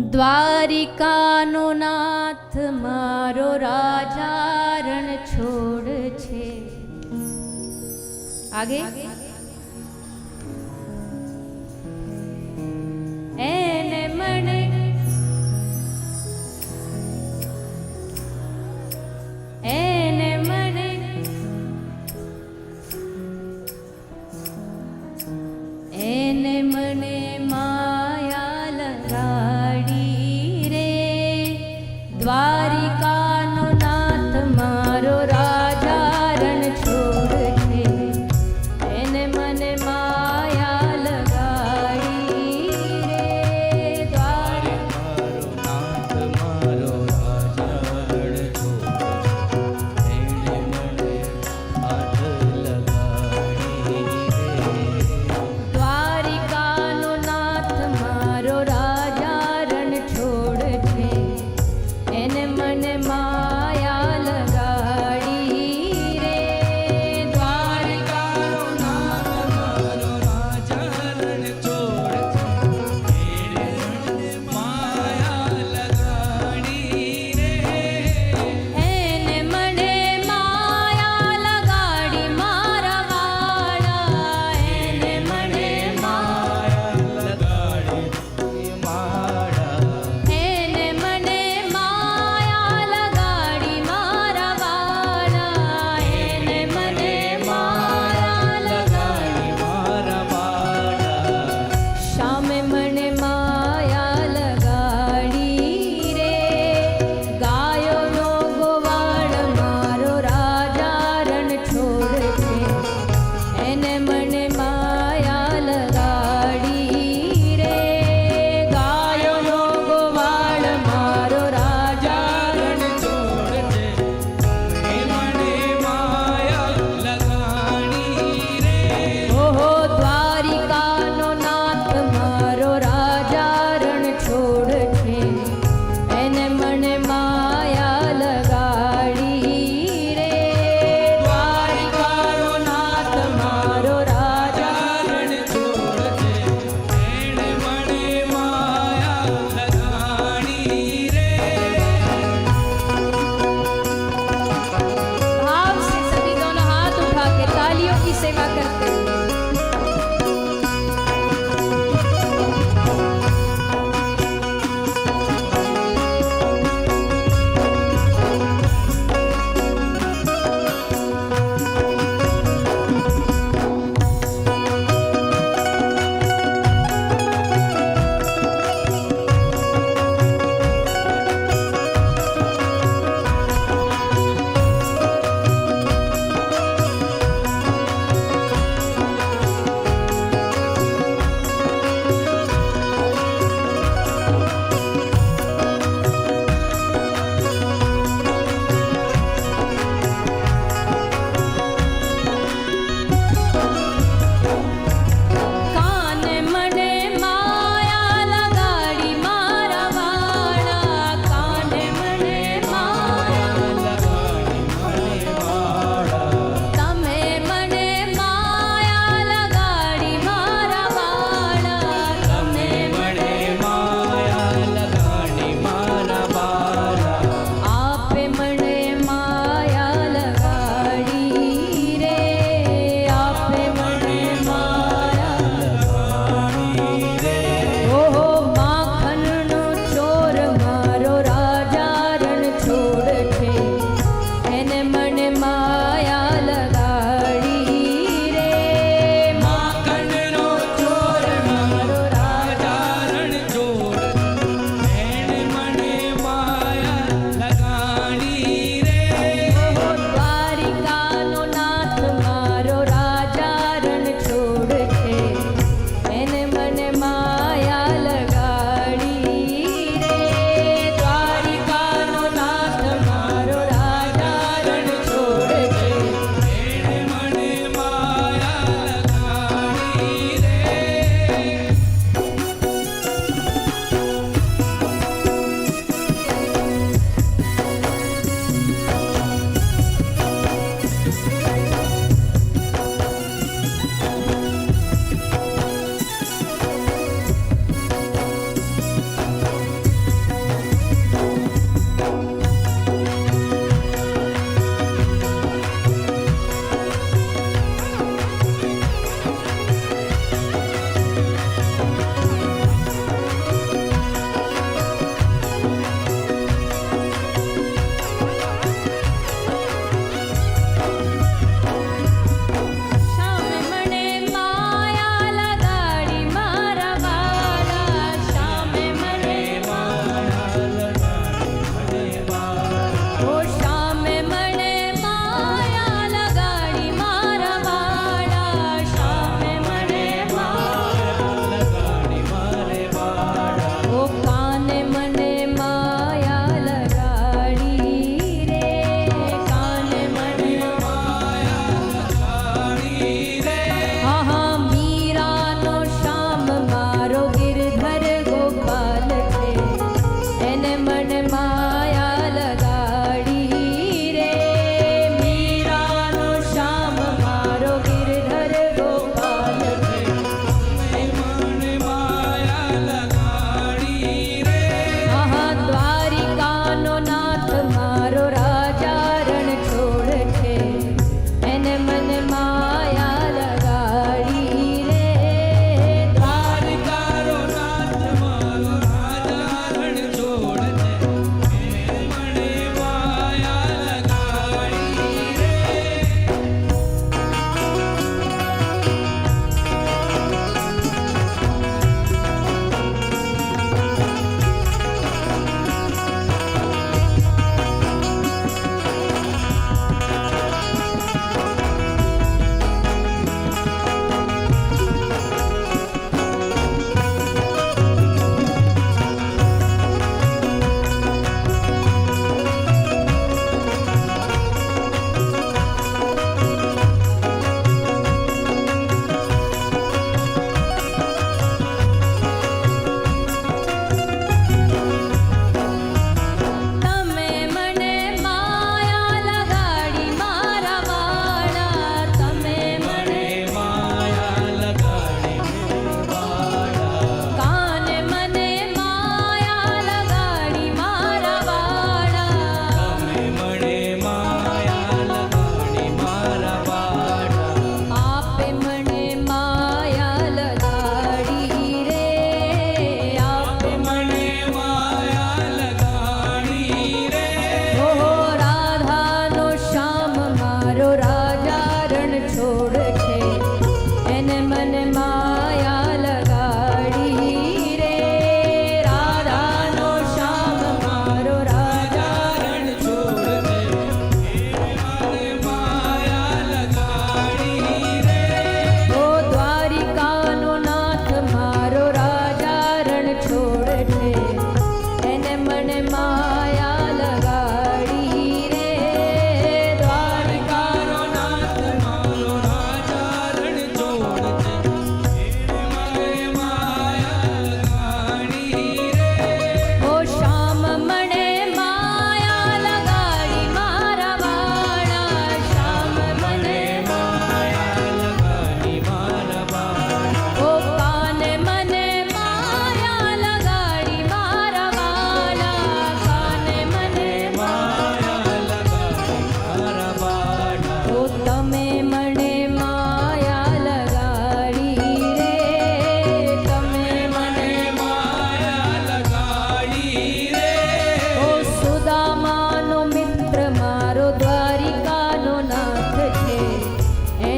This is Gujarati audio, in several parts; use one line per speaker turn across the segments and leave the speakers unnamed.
દ્વારિકાનો નાથ મારો રાજા રણ છોડ છે. આગે એને મને એને મને એને મને માયા લગાડી રે. દ્વારિકાનો નાથ મારો રાજા રણ છોડ છે. એને મને માયા લગાડી રે.
દ્વારિકાનો નાથ મારો રાજા રણ છોડ એને મને હાથ લગાડી રે.
દ્વારિકાનો નાથ મારો રાજા રણ છોડ છે. એને મને માયા લગાડી રે. દ્વારિકાનો નાથ
મારો રાજા રણ છોડ એને મને માયા લગાડી રે.
એને મને માયા લગાડી મારા વાળા. એને મને
માયા લગાડી મારા.
એને મને માયા લગાડી મારા વાળા. એને મને માયા લગાડી
મારા વાડા.
શામે મને માયા લગાડી રે. ગાયોનો ગોવાળ મારો રાજા રણ છોડ છે. એને મને માયા લગાડી રે. ગાયોનો ગોવાળ મારો રાજા
રણ છોડ છે એ મને માયા લગાડી રે.
ઓહો દ્વારિકાનો નાથ મારો રાજા રણ છોડ છે. એને મને માયા લગાડી રે. દ્વારિકાનો નાથ મારો રાજા
રણ છોડ છે એને મને માયા લગાડી રે.
भाव से सभी दोनों हाथ उठा के तालियों की सेवा करते हैं.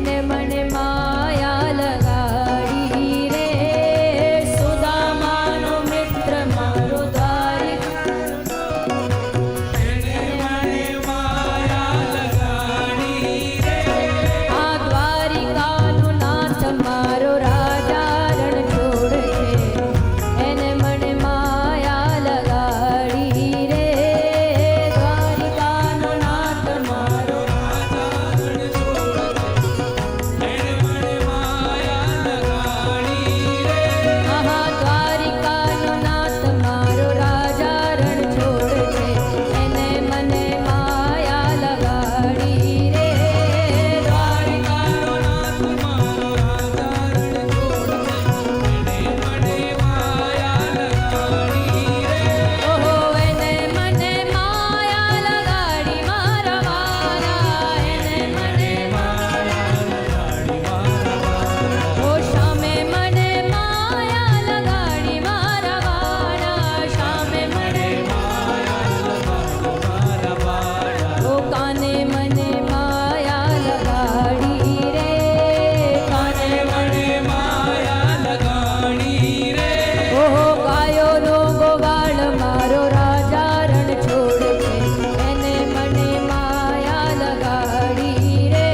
એને મને માયા લગાડી રે સુદામાનો મિત્ર મારો
એને મને માયા લગાડી રે
આ દ્વારિકાનો નાથ મારો રાજા રણ છોડ છે એને મને માયા લગાડી રે દ્વારિકાનો નાથ મારો
એને મને માયા લગાડી રે
આહા દ્વારિકાનો નાથ મારો રાજા રણ છોડ છે એને મને માયા લગાડી રે
દ્વારિકાનો નાથ મારો રાજા રણ છોડ છે એને મને માયા લગાડી રે
ઓહો એને મને માયા લગાડી મારા વાલા એને મને ઓ શામે મને માયા લગાડી મારા વાલા શામે મને ઓ કાને મને માયા લગાડી રે કાને
મને માયા લગાડી રે
ઓહો ગાયોનો ગોવાળ મારો રાજા રણ છોડ છે એને મને માયા લગાડી રે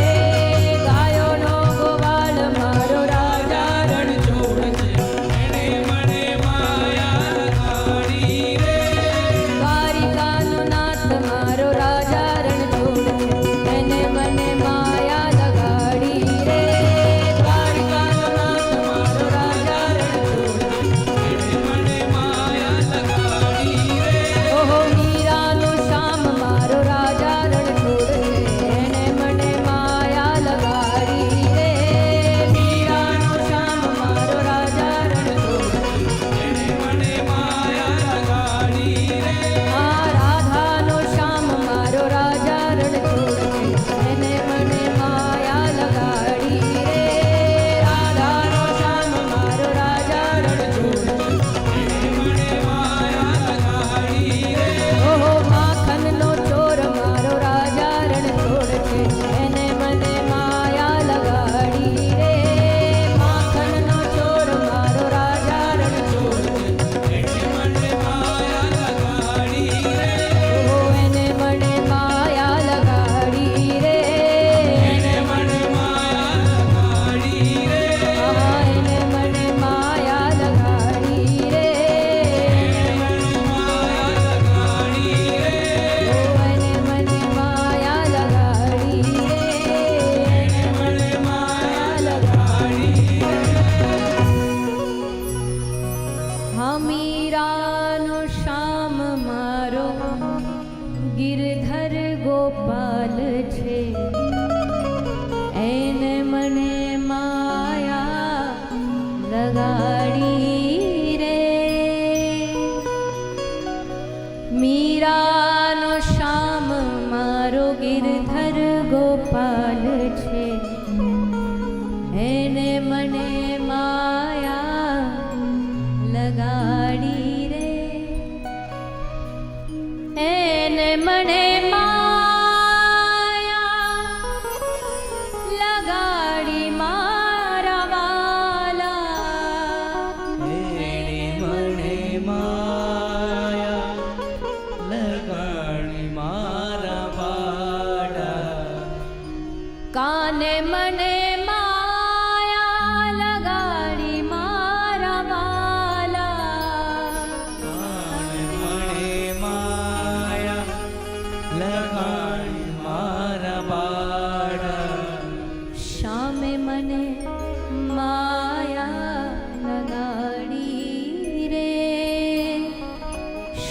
ગાયોનો ગોવાળ મારો રાજા
રણ છોડ છે એને મને માયા લગાડી રે
દ્વારિકાનો નાથ મારો રાજા રણ છોડ છે એને મને માયા લગાડી રે દ્વારિકાનો નાથ મારો રાજા રણ છોડ
એને મને માયા લગાડી રે
ઓહો મીરાનો શ્યામ મારો રાજા રણ છોડ છે એને મને માયા લગાડી રે મીરાનો શ્યામ મારો રાજા રણ છોડ
એને મને માયા લગાડી રે
આ રાધાનો શ્યામ મારો રાજા રણ છોડ છે એને મને માયા લગાડી રે રાધાનો શ્યામ મારો રાજા રણ છોડ
એને મને માયા લગાડી રે
ઓહો માખનનો ચોર મારો રાજા રણ છોડ છે એને મને માયા લગાડી રે માખનનો ચોર મારો રાજા રણ છોડ
એને મને માયા લગાડી રે
ઓહો એને મને માયા લગાડી રે
એને મને માયા લગાડી રે
આહા એને મને માયા લગાડી રે
માયા લગાડી રે
ઓ એને મને માયા લગાડી રે
મને માયા લગાડી
હા મીરાનો શ્યામ મારો ગિરધર ગોપાલ છે એને મને માયા લગાડી રે મીરાનો શ્યામ મારો ગિરધર ગોપાલ છે એને મને માયા લગાડી રે એને મને માયા લગાડી મારા વાલા
એને મને માયા લગાડી મારા વાડા
કાને મને માયા લગાડી મારા વાલા
મને માયા લગાડી મારા વાડા
શામે મને માયા લગાડી રે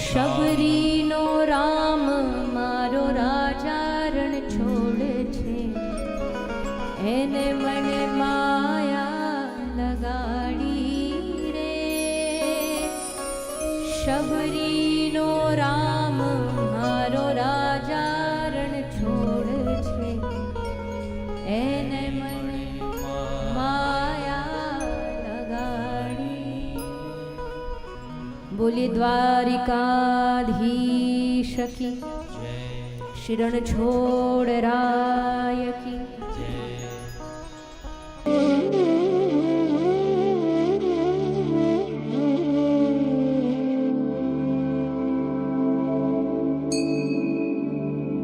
શબરીનો રામ મારો રાજા રણ છોડ છે એને મને માયા લગાડી રે શબરીનો રામ મારો રાજા રણ છોડ છે એને મને માયા લગાડી બોલી દ્વારિકાધીશ કી શરણ છોડ રા